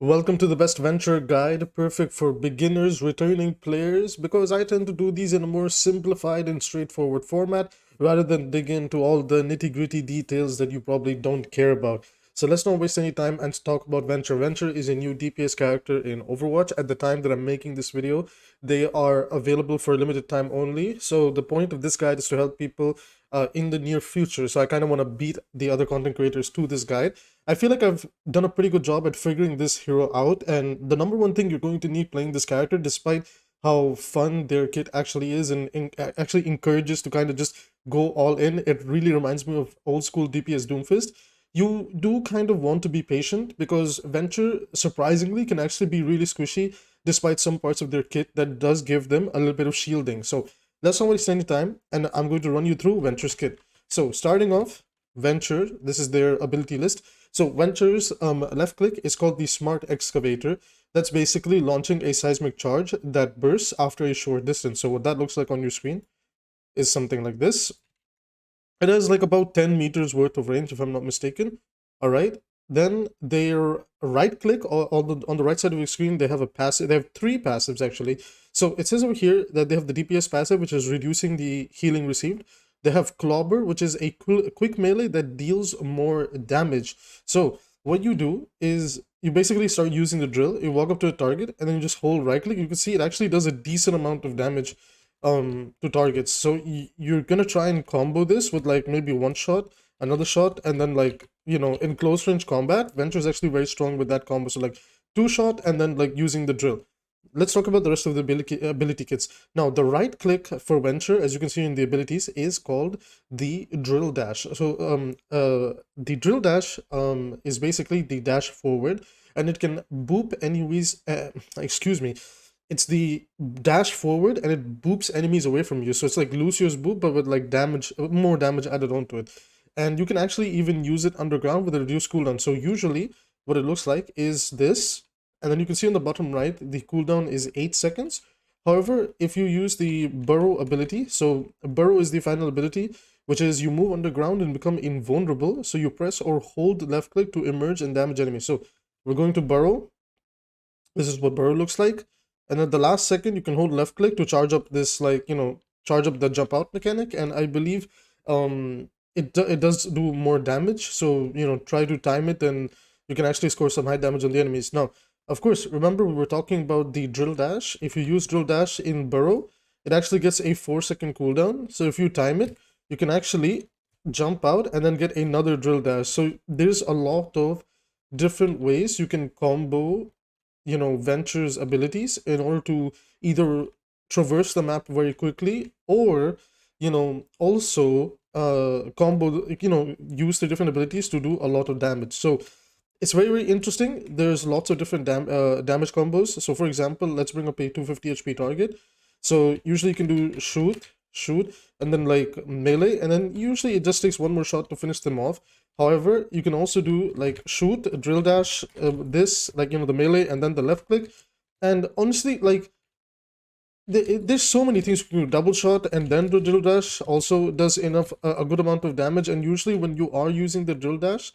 Welcome to the best venture guide, perfect for beginners, returning players, because I tend to do these in a more simplified and straightforward format rather than dig into all the nitty-gritty details that you probably don't care about. So let's not waste any time and talk about Venture. Venture is a new DPS character in Overwatch. At the time that I'm making this video, they are available for a limited time only. So the point of this guide is to help people in the near future. So I kind of want to beat the other content creators to this guide. I feel like I've done a pretty good job at figuring this hero out, and the number one thing you're going to need playing this character, despite how fun their kit actually is and actually encourages to kind of just go all in, it really reminds me of old school DPS Doomfist. You do kind of want to be patient because Venture, surprisingly, can actually be really squishy despite some parts of their kit that does give them a little bit of shielding. So let's not waste any time, and I'm going to run you through Venture's kit. So starting off, Venture, this is their ability list. So Venture's left click is called the Smart Excavator. That's basically launching a seismic charge that bursts after a short distance. So what that looks like on your screen is something like this. It has like about 10 meters worth of range, if I'm not mistaken. All right. Then their right click on the right side of your screen, they have a passive. They have three passives actually. So it says over here that they have the DPS passive, which is reducing the healing received. They have Clobber, which is a quick melee that deals more damage. So what you do is you basically start using the drill. You walk up to a target and then you just hold right click. You can see it actually does a decent amount of damage to targets. So you're gonna try and combo this with like maybe one shot, another shot, and then like, you know, in close range combat, Venture is actually very strong with that combo. So like two shot and then like using the drill. Let's talk about the rest of the ability kits. Now, the right click for Venture, as you can see in the abilities, is called the Drill Dash. So the Drill Dash is basically the dash forward, and it can boop enemies, excuse me, it's the dash forward and it boops enemies away from you. So it's like Lucio's boop, but with like damage, more damage added onto it. And you can actually even use it underground with a reduced cooldown. So usually what it looks like is this, and then you can see on the bottom right, the cooldown is 8 seconds. However, if you use the Burrow ability, so Burrow is the final ability, which is you move underground and become invulnerable. So you press or hold left click to emerge and damage enemies. So we're going to Burrow. This is what Burrow looks like. And at the last second, you can hold left click to charge up this, like, you know, charge up the jump out mechanic. And I believe it does do more damage. So, you know, try to time it and you can actually score some high damage on the enemies. Now, of course, remember we were talking about the drill dash. If you use drill dash in Burrow, it actually gets a 4-second cooldown. So if you time it, you can actually jump out and then get another drill dash. So there's a lot of different ways you can combo, you know, Venture's abilities in order to either traverse the map very quickly or, you know, also combo, you know, use the different abilities to do a lot of damage. So it's very, very interesting. There's lots of different damage combos. So for example, let's bring up a 250 HP target. So usually you can do shoot, and then like melee, and then usually it just takes one more shot to finish them off. However, you can also do like shoot, drill dash, this, like, you know, the melee, and then the left click. And honestly, like, there's so many things you can do. Double shot and then the drill dash also does enough, a good amount of damage. And usually when you are using the drill dash,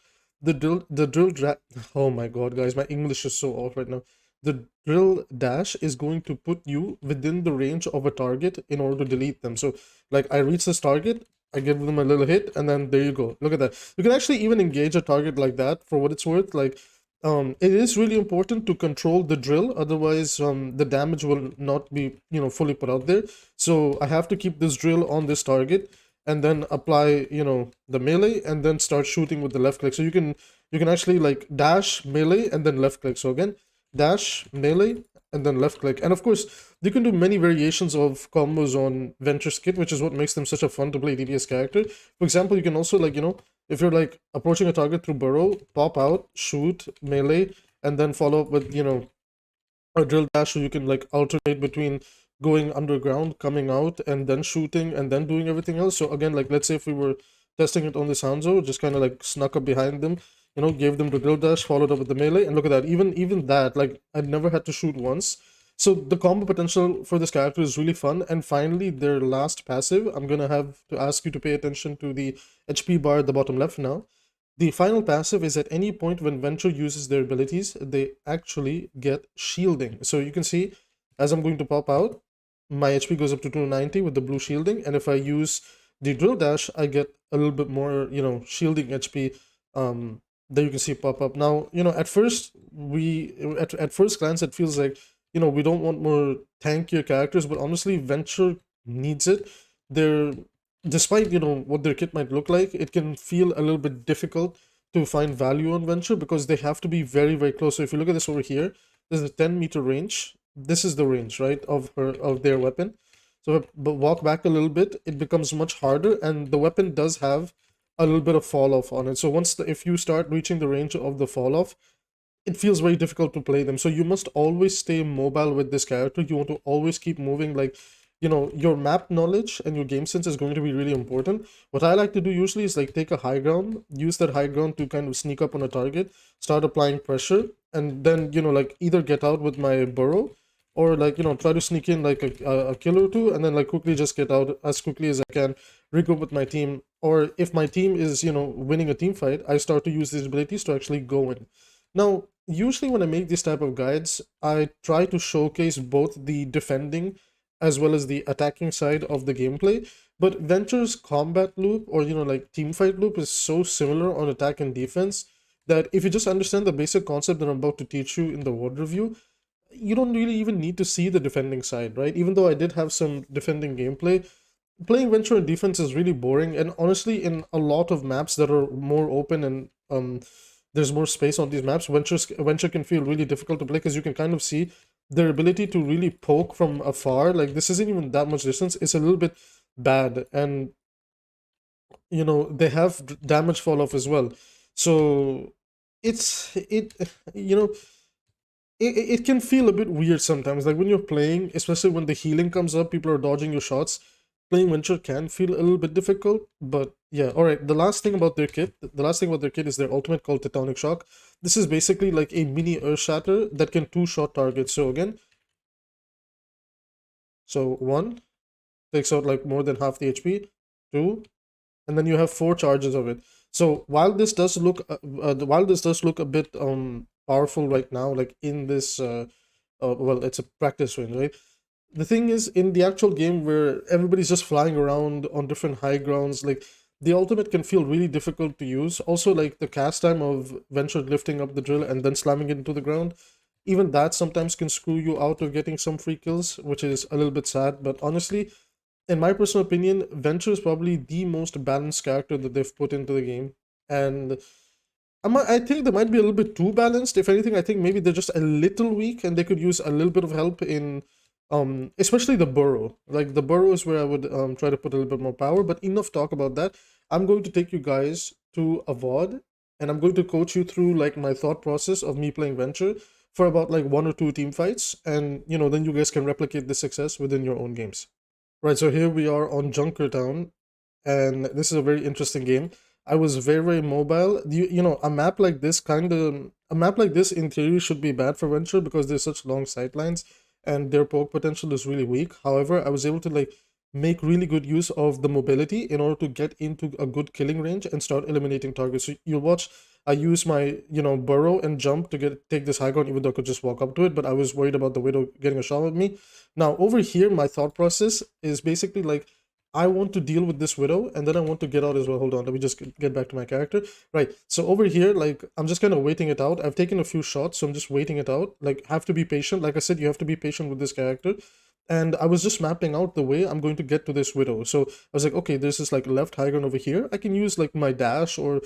oh my god, guys, my English is so off right now. The drill dash is going to put you within the range of a target in order to delete them. So like I reach this target, I give them a little hit, and then there you go. Look at that. You can actually even engage a target like that for what it's worth. Like, it is really important to control the drill, otherwise the damage will not be, you know, fully put out there. So I have to keep this drill on this target and then apply, you know, the melee and then start shooting with the left click. So you can actually like dash, melee, and then left click. So again, dash, melee, and then left click. And of course, you can do many variations of combos on Venture's kit, which is what makes them such a fun to play DPS character. For example, you can also, like, you know, if you're like approaching a target through Burrow, pop out, shoot, melee, and then follow up with, you know, a drill dash, so you can like alternate between going underground, coming out, and then shooting, and then doing everything else. So again, like, let's say if we were testing it on this Hanzo, just kind of like snuck up behind them, you know, gave them the drill dash, followed up with the melee, and look at that. Even that, like, I never had to shoot once. So the combo potential for this character is really fun. And finally, their last passive, I'm gonna have to ask you to pay attention to the HP bar at the bottom left now. The final passive is at any point when Venture uses their abilities, they actually get shielding. So you can see as I'm going to pop out, my HP goes up to 290 with the blue shielding, and if I use the drill dash, I get a little bit more, shielding HP that you can see pop up. Now, at first at first glance it feels like, we don't want more tankier characters, but honestly, Venture needs it. They're Despite what their kit might look like, it can feel a little bit difficult to find value on Venture because they have to be very, very close. So if you look at this over here, there's a 10-meter range. This is the range, right, of their weapon. So but walk back a little bit, it becomes much harder, and the weapon does have a little bit of fall off on it. So if you start reaching the range of the fall off, it feels very difficult to play them. So you must always stay mobile with this character. You want to always keep moving. Like, your map knowledge and your game sense is going to be really important. What I like to do usually is like take a high ground, use that high ground to kind of sneak up on a target, start applying pressure, and then, like either get out with my burrow or like, try to sneak in like a kill or two, and then like quickly just get out as quickly as I can, regroup with my team. Or if my team is, winning a team fight, I start to use these abilities to actually go in. Now, usually when I make these type of guides, I try to showcase both the defending as well as the attacking side of the gameplay. But Venture's combat loop, or like team fight loop, is so similar on attack and defense that if you just understand the basic concept that I'm about to teach you in the word review, you don't really even need to see the defending side, right? Even though I did have some defending gameplay, playing Venture in defense is really boring. And honestly, in a lot of maps that are more open and there's more space on these maps, Venture can feel really difficult to play because you can kind of see their ability to really poke from afar. Like, this isn't even that much distance. It's a little bit bad. And, they have damage fall off as well. So you know, it can feel a bit weird sometimes. Like when you're playing, especially when the healing comes up, people are dodging your shots. Playing Venture can feel a little bit difficult, but yeah. All right. The last thing about their kit is their ultimate called Tectonic Shock. This is basically like a mini Earth Shatter that can two-shot targets. So again, one takes out like more than half the HP, two, and then you have 4 charges of it. So while this does look a bit powerful right now, like in this well, it's a practice win, right? The thing is, in the actual game where everybody's just flying around on different high grounds, like the ultimate can feel really difficult to use. Also, like the cast time of Venture lifting up the drill and then slamming it into the ground, even that sometimes can screw you out of getting some free kills, which is a little bit sad. But honestly, in my personal opinion, Venture is probably the most balanced character that they've put into the game. And I think they might be a little bit too balanced. If anything, I think maybe they're just a little weak and they could use a little bit of help in especially the burrow. Like the burrow is where I would try to put a little bit more power. But enough talk about that. I'm going to take you guys to a VOD, and I'm going to coach you through like my thought process of me playing Venture for about like 1 or 2 team fights, and then you guys can replicate the success within your own games. Right, so here we are on Junkertown, and this is a very interesting game. I was very, very mobile. A map like this in theory should be bad for Venture because there's such long sightlines and their poke potential is really weak. However, I was able to like make really good use of the mobility in order to get into a good killing range and start eliminating targets. So you'll watch I use my, burrow and jump to take this high ground, even though I could just walk up to it, but I was worried about the widow getting a shot at me. Now, over here, my thought process is basically like, I want to deal with this widow, and then I want to get out as well. Hold on, let me just get back to my character. Right, so over here, like, I'm just kind of waiting it out. I've taken a few shots, so I'm just waiting it out. Like, have to be patient. Like I said, you have to be patient with this character. And I was just mapping out the way I'm going to get to this widow. So I was like, okay, there's this like left high ground over here. I can use like my dash or,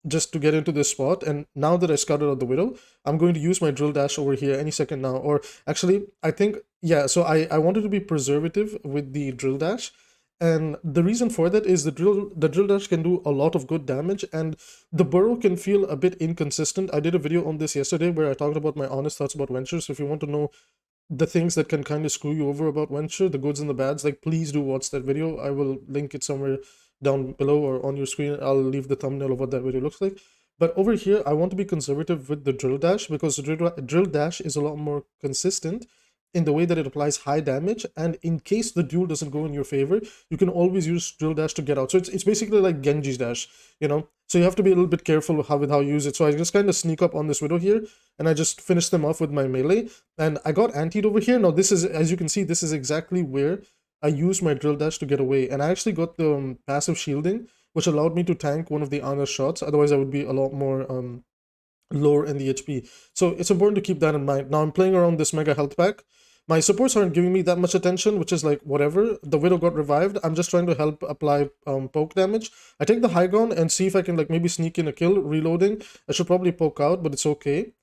just to get into this spot. And now that I scouted out the widow, I'm going to use my drill dash over here any second now. Or actually, I think, yeah, so I wanted to be preservative with the drill dash. And the reason for that is the drill dash can do a lot of good damage, and the burrow can feel a bit inconsistent. I did a video on this yesterday where I talked about my honest thoughts about Venture. So if you want to know the things that can kind of screw you over about Venture, the goods and the bads, like please do watch that video. I will link it somewhere down below or on your screen. I'll leave the thumbnail of what that video looks like. But over here, I want to be conservative with the drill dash because the drill dash is a lot more consistent in the way that it applies high damage, and in case the duel doesn't go in your favor, you can always use drill dash to get out. So it's basically like Genji's dash, So you have to be a little bit careful with how you use it. So I just kind of sneak up on this Widow here, and I just finish them off with my melee. And I got antied over here. Now this is, as you can see, this is exactly where I used my drill dash to get away. And I actually got the passive shielding, which allowed me to tank one of the Ana's shots. Otherwise, I would be a lot more lower in the HP. So it's important to keep that in mind. Now I'm playing around this mega health pack. My supports aren't giving me that much attention, which is like whatever. The Widow got revived. I'm just trying to help apply poke damage. I take the high ground and see if I can like maybe sneak in a kill. Reloading. I should probably poke out, but it's okay.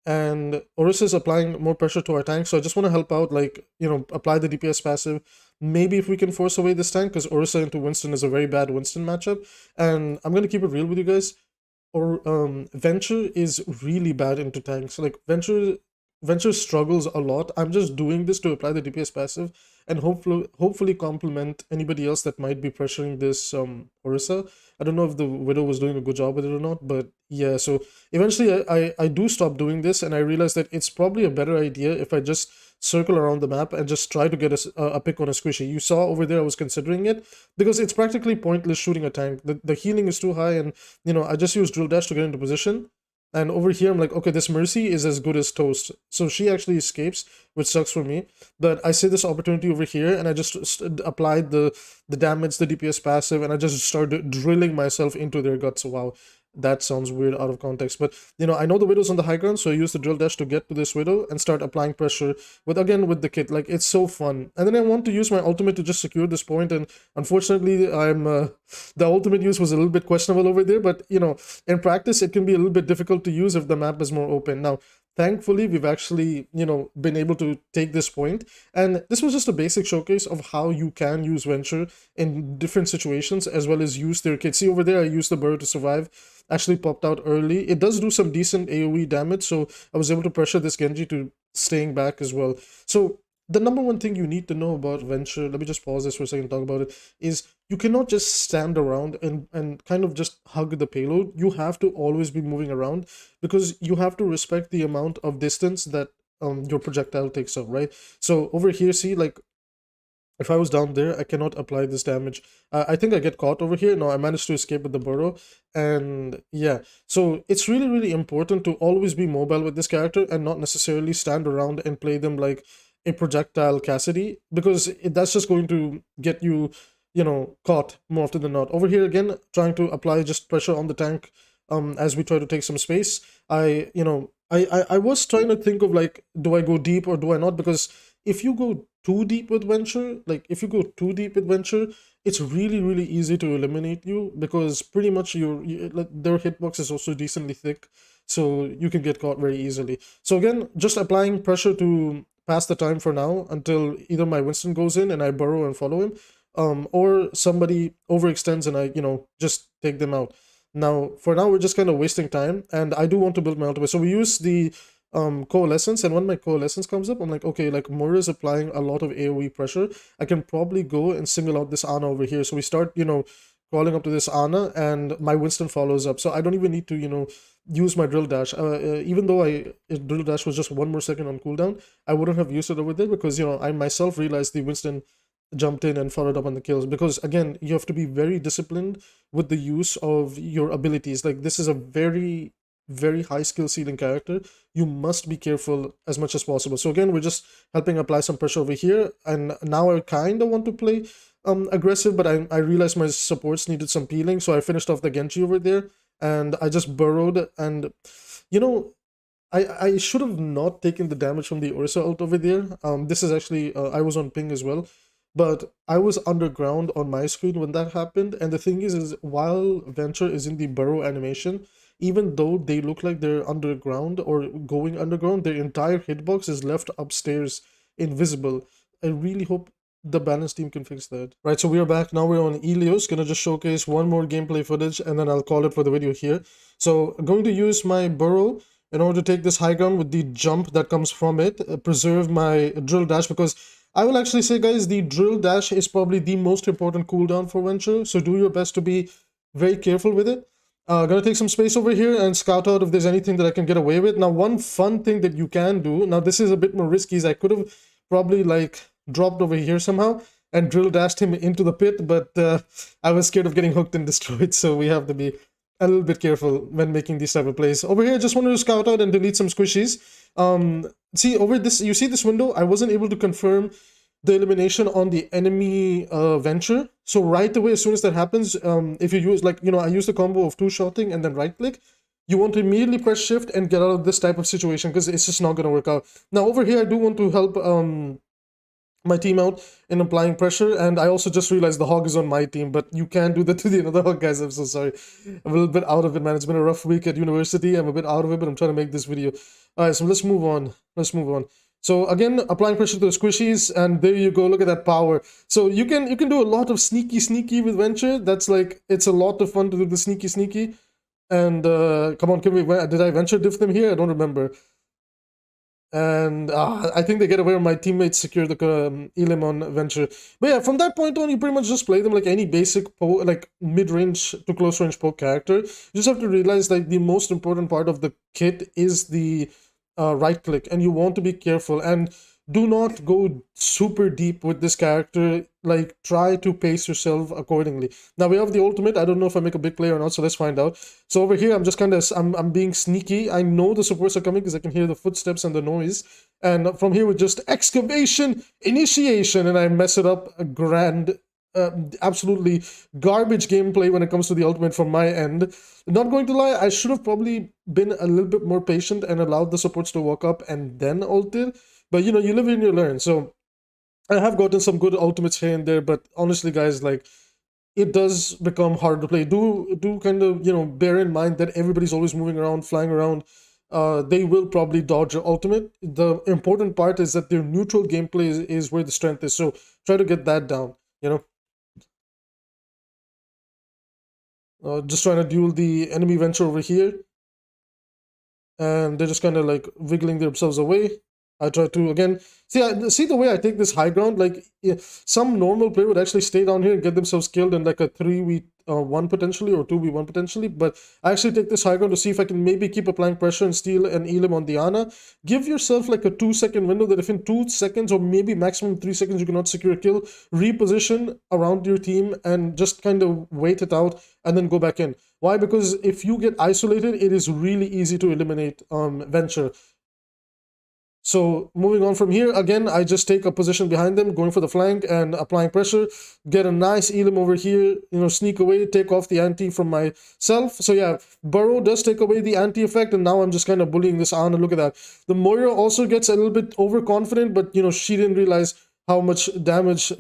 And Orisa is applying more pressure to our tank, so I just want to help out, like, you know, apply the DPS passive. Maybe if we can force away this tank, because Orisa into Winston is a very bad Winston matchup. And I'm going to keep it real with you guys. Or Venture is really bad into tanks. Like Venture struggles a lot. I'm just doing this to apply the DPS passive and hopefully complement anybody else that might be pressuring this Orisa. I don't know if the Widow was doing a good job with it or not, but yeah, so eventually I do stop doing this, and I realize that it's probably a better idea if I just circle around the map and just try to get a pick on a squishy. You saw over there I was considering it, because it's practically pointless shooting a tank. The healing is too high, and you know, I just use drill dash to get into position. And over here, I'm like, okay, this Mercy is as good as toast. So she actually escapes, which sucks for me. But I see this opportunity over here, and I just applied the damage, the DPS passive, and I just started drilling myself into their guts. Wow, that sounds weird out of context. But, you know, I know the Widow's on the high ground, so I use the drill dash to get to this Widow and start applying pressure with the kit. Like, it's so fun. And then I want to use my ultimate to just secure this point, and unfortunately, the ultimate use was a little bit questionable over there, but, you know, in practice, it can be a little bit difficult to use if the map is more open. Now, thankfully, we've actually, you know, been able to take this point, and this was just a basic showcase of how you can use Venture in different situations, as well as use their kit. See over there, I used the Burrow to survive, actually popped out early. It does do some decent AoE damage, so I was able to pressure this Genji to staying back as well. So the number one thing you need to know about Venture, let me just pause this for a second and talk about it, is you cannot just stand around and kind of just hug the payload. You have to always be moving around, because you have to respect the amount of distance that your projectile takes up, right? So over here, see, like, if I was down there, I cannot apply this damage. I think I get caught over here. No, I managed to escape with the Burrow. And yeah, so it's really, really important to always be mobile with this character and not necessarily stand around and play them like a projectile Cassidy, because that's just going to get you, you know, caught more often than not. Over here again, trying to apply just pressure on the tank as we try to take some space. I was trying to think of, like, do I go deep or do I not? Because if you go too deep with Venture, it's really, really easy to eliminate you, because pretty much their hitbox is also decently thick, so you can get caught very easily. So again, just applying pressure to pass the time for now until either my Winston goes in and I burrow and follow him, or somebody overextends and I, you know, just take them out. Now, for now, we're just kind of wasting time, and I do want to build my ultimate. So we use the Coalescence, and when my Coalescence comes up, I'm like, okay, like, Mura is applying a lot of AoE pressure. I can probably go and single out this Ana over here. So we start, you know, crawling up to this Ana, and my Winston follows up. So I don't even need to, you know, use my drill dash. Even though drill dash was just 1 more second on cooldown, I wouldn't have used it over there, because, you know, I myself realized the Winston jumped in and followed up on the kills. Because again, you have to be very disciplined with the use of your abilities. Like, this is a very, very high skill ceiling character. You must be careful as much as possible. So again, we're just helping apply some pressure over here, and now I kind of want to play aggressive, but I realized my supports needed some peeling, so I finished off the Genji over there, and I just burrowed. And, you know, I should have not taken the damage from the Orisa ult over there. This is actually I was on ping as well, but I was underground on my screen when that happened. And the thing is while Venture is in the burrow animation, even though they look like they're underground or going underground, their entire hitbox is left upstairs invisible. I really hope the balance team can fix that. Right, so we are back. Now we're on Ilios. Gonna just showcase one more gameplay footage, and then I'll call it for the video here. So I'm going to use my burrow in order to take this high ground with the jump that comes from it, preserve my drill dash, because I will actually say, guys, the drill dash is probably the most important cooldown for Venture, so do your best to be very careful with it. Gonna take some space over here and scout out if there's anything that I can get away with. Now, one fun thing that you can do, now this is a bit more risky, is I could have probably, like, dropped over here somehow and drill dashed him into the pit, but I was scared of getting hooked and destroyed, so we have to be a little bit careful when making these type of plays. Over here, I just wanted to scout out and delete some squishies. See over this, you see this window? I wasn't able to confirm the elimination on the enemy venture. So right away, as soon as that happens, if you use, like, I use the combo of two-shotting and then right-click, you want to immediately press shift and get out of this type of situation because it's just not going to work out. Now over here, I do want to help my team out in applying pressure, and I also just realized the hog is on my team, but you can do that to the another hog, guys. I'm so sorry. I'm a little bit out of it, man. It's been a rough week at university. I'm a bit out of it, but I'm trying to make this video. All right, so let's move on. So again, applying pressure to the squishies, and there you go. Look at that power. So you can do a lot of sneaky with Venture. That's like, it's a lot of fun to do the sneaky. And come on, did I Venture diff them here? I don't remember. And I think they get away when my teammates secure the Elim on Venture. But yeah, from that point on, you pretty much just play them like any basic like mid-range to close-range poke character. You just have to realize that the most important part of the kit is the right-click, and you want to be careful. And do not go super deep with this character. Like, try to pace yourself accordingly. Now we have the ultimate. I don't know if I make a big play or not, so let's find out. So over here, I'm just kind of, I'm being sneaky. I know the supports are coming because I can hear the footsteps and the noise. And from here, with just excavation initiation, and I mess it up a grand, absolutely garbage gameplay when it comes to the ultimate from my end. Not going to lie, I should have probably been a little bit more patient and allowed the supports to walk up and then ulted. But you live and you learn. So I have gotten some good ultimates here and there, but honestly, guys, like, it does become hard to play. Do kind of, bear in mind that everybody's always moving around, flying around. They will probably dodge your ultimate. The important part is that their neutral gameplay is where the strength is. So try to get that down, just trying to duel the enemy venture over here. And they're just kind of like wiggling themselves away. I try to, again, see the way I take this high ground. Like, some normal player would actually stay down here and get themselves killed in like a 3v1 potentially, or 2v1 potentially. But I actually take this high ground to see if I can maybe keep applying pressure and steal an Elim on the Ana. Give yourself like a 2-second window that if in 2 seconds or maybe maximum 3 seconds you cannot secure a kill, reposition around your team and just kind of wait it out and then go back in. Why? Because if you get isolated, it is really easy to eliminate Venture. So moving on from here, again, I just take a position behind them, going for the flank and applying pressure, get a nice Elim over here, sneak away, take off the anti from myself. So yeah, Burrow does take away the anti effect, and now I'm just kind of bullying this Ana. Look at that. The Moira also gets a little bit overconfident, but she didn't realize how much damage,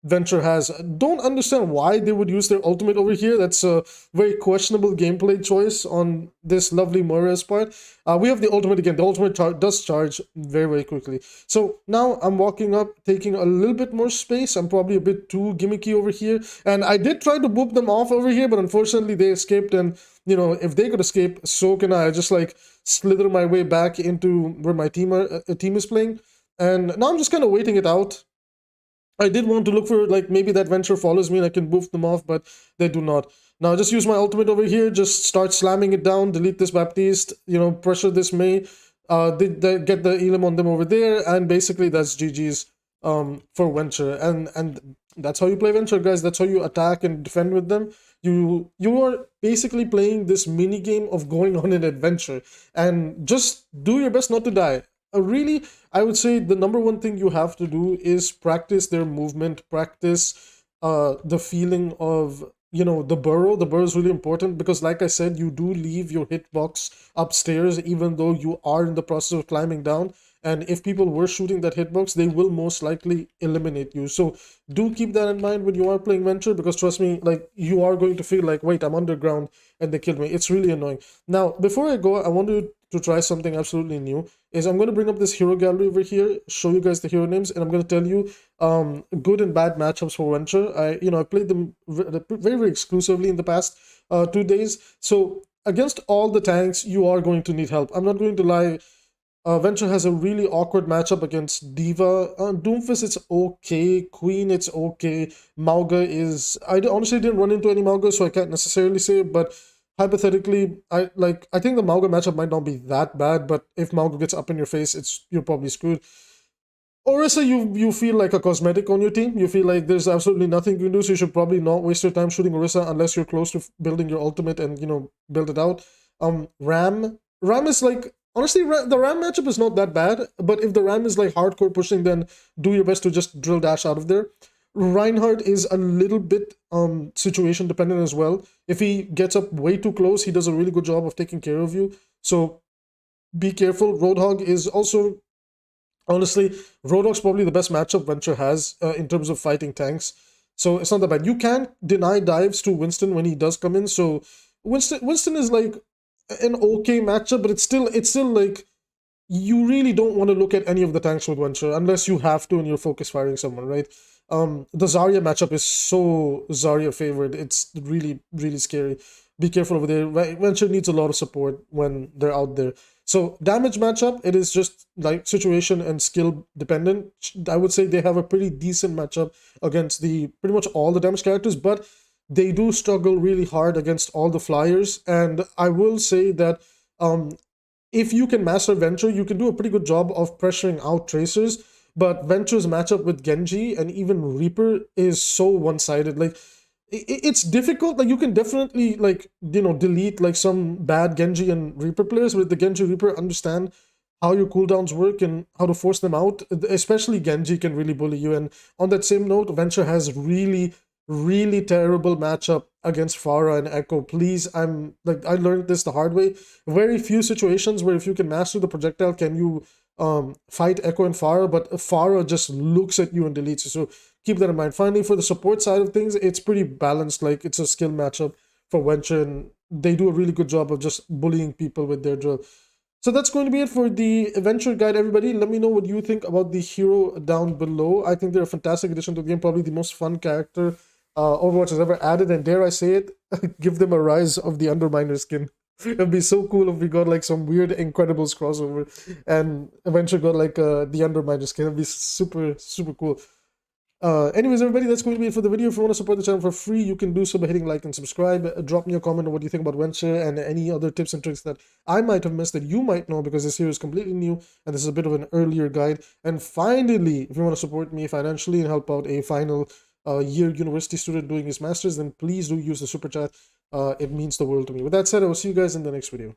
Venture has. Don't understand why they would use their ultimate over here. That's a very questionable gameplay choice on this lovely Moira's part. We have the ultimate again. The ultimate does charge very, very quickly. So now I'm walking up, taking a little bit more space. I'm probably a bit too gimmicky over here. And I did try to boop them off over here, but unfortunately they escaped. And, if they could escape, so can I. I just like slither my way back into where my team is playing. And now I'm just kind of waiting it out. I did want to look for, like, maybe that Venture follows me and I can boof them off, but they do not. Now just use my ultimate over here, just start slamming it down, delete this Baptiste, pressure this May, they get the Elim on them over there, and basically that's GG's for Venture. And that's how you play Venture, guys. That's how you attack and defend with them. You are basically playing this mini game of going on an adventure, and just do your best not to die. Really, I would say the number one thing you have to do is practice their movement, practice the feeling of, the burrow. The burrow is really important because, like I said, you do leave your hitbox upstairs even though you are in the process of climbing down. And if people were shooting that hitbox, they will most likely eliminate you. So do keep that in mind when you are playing Venture, because trust me, like, you are going to feel like, wait, I'm underground and they killed me. It's really annoying. Now, before I go, I wanted to try something absolutely new. I'm going to bring up this hero gallery over here, show you guys the hero names, and I'm going to tell you good and bad matchups for Venture. I played them very, very exclusively in the past 2 days. So against all the tanks, you are going to need help. I'm not going to lie. Venture has a really awkward matchup against D.Va. Doomfist, it's okay. Queen, it's okay. Mauga is... I honestly didn't run into any Mauga, so I can't necessarily say, but hypothetically, I think the Mauga matchup might not be that bad, but if Mauga gets up in your face, you're probably screwed. Orisa, you feel like a cosmetic on your team. You feel like there's absolutely nothing you can do, so you should probably not waste your time shooting Orisa unless you're close to building your ultimate and build it out. Ram is like, honestly, the Ram matchup is not that bad, but if the Ram is like hardcore pushing, then do your best to just drill dash out of there. Reinhardt is a little bit situation dependent as well. If he gets up way too close, he does a really good job of taking care of you. So be careful. Roadhog is also, honestly, Roadhog's probably the best matchup Venture has in terms of fighting tanks. So it's not that bad. You can deny dives to Winston when he does come in. So Winston is like an okay matchup, but it's still like, you really don't want to look at any of the tanks with Venture unless you have to and you're focus firing someone, right? The Zarya matchup is so Zarya favored. It's really, really scary. Be careful over there. Venture needs a lot of support when they're out there. So damage matchup, it is just like situation and skill dependent. I would say they have a pretty decent matchup against the pretty much all the damage characters, but they do struggle really hard against all the flyers. And I will say that if you can master Venture, you can do a pretty good job of pressuring out tracers. But Venture's matchup with Genji and even Reaper is so one-sided. Like, it's difficult. Like, you can definitely, like, delete like some bad Genji and Reaper players. With the Genji Reaper, understand how your cooldowns work and how to force them out. Especially Genji can really bully you. And on that same note, Venture has really, really terrible matchup against Pharah and Echo. Please, I learned this the hard way. Very few situations where if you can master the projectile, can you fight Echo and Pharah, but Pharah just looks at you and deletes you. So keep that in mind. Finally, for the support side of things, it's pretty balanced. Like, it's a skill matchup for Venture, and they do a really good job of just bullying people with their drill. So that's going to be it for the Venture guide, everybody. Let me know what you think about the hero down below. I think they're a fantastic addition to the game, probably the most fun character Overwatch has ever added, and dare I say it, give them a Rise of the Underminer skin. It'd be so cool if we got like some weird Incredibles crossover and eventually got like the Underminer skin. It'd be super, super cool. Anyways, everybody, that's going to be it for the video. If you want to support the channel for free, you can do so by hitting like and subscribe. Drop me a comment on what you think about Venture and any other tips and tricks that I might have missed that you might know, because this here is completely new and this is a bit of an earlier guide. And finally, if you want to support me financially and help out a final year university student doing his masters, then please do use the super chat. It means the world to me. With that said, I will see you guys in the next video.